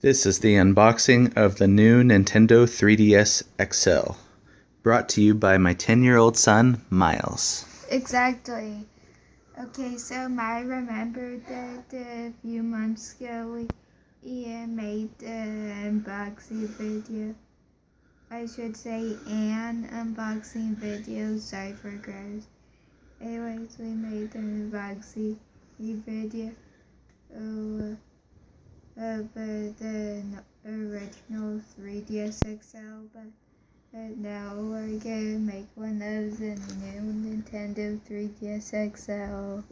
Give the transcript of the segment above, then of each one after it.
This is the unboxing of the new Nintendo 3DS XL, brought to you by my 10-year-old son, Miles. Exactly. Okay, so I remember that a few months ago we made an unboxing video. I should say an unboxing video, sorry for grammar. Anyways, we made an unboxing video of the original 3DS XL, but now we're gonna make one of the new Nintendo 3DS XL.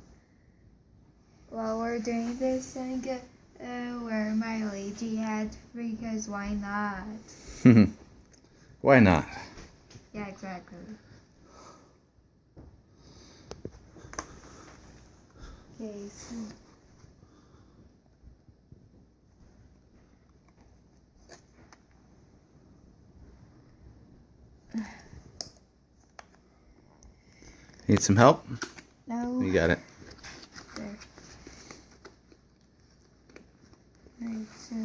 While we're doing this, I'm gonna wear my lazy hat because why not? Why not? Yeah, exactly. Okay, so Need some help? no. You got it. There. Alright, so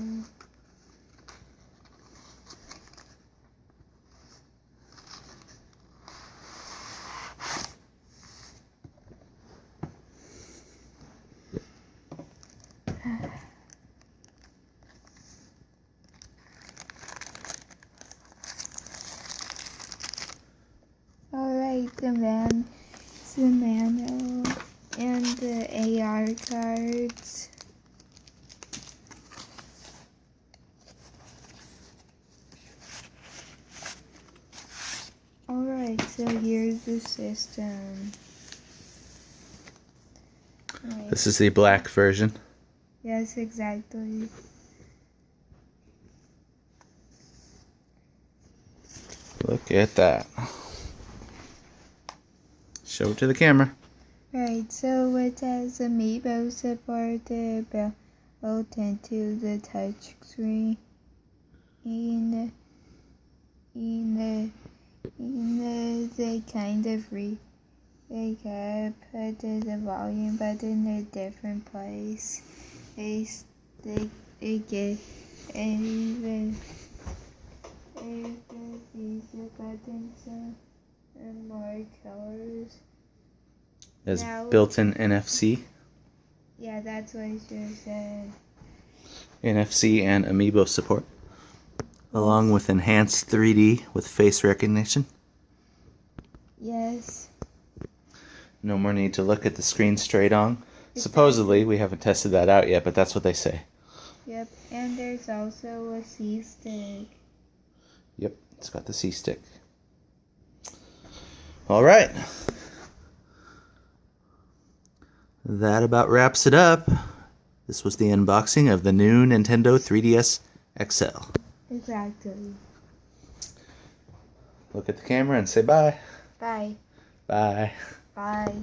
alright, the manual and the AR cards. Alright, so here's the system. Right. This is the black version. Yes, exactly. Look at that. Show it to the camera. Right, so it has amiibo support built into the touch screen. They kind of they gotta put the volume button in a different place. They get even these buttons and more colors. There's Now, built-in NFC. yeah, that's what I should have said. NFC and amiibo support, along with enhanced 3D with face recognition. Yes. No more need to look at the screen straight on. Supposedly, we haven't tested that out yet, but that's what they say. Yep, and there's also a C-stick. Yep, it's got the C-stick. Alright. That about wraps it up. This was the unboxing of the new Nintendo 3DS XL. Exactly. Look at the camera and say bye. Bye. Bye. Bye.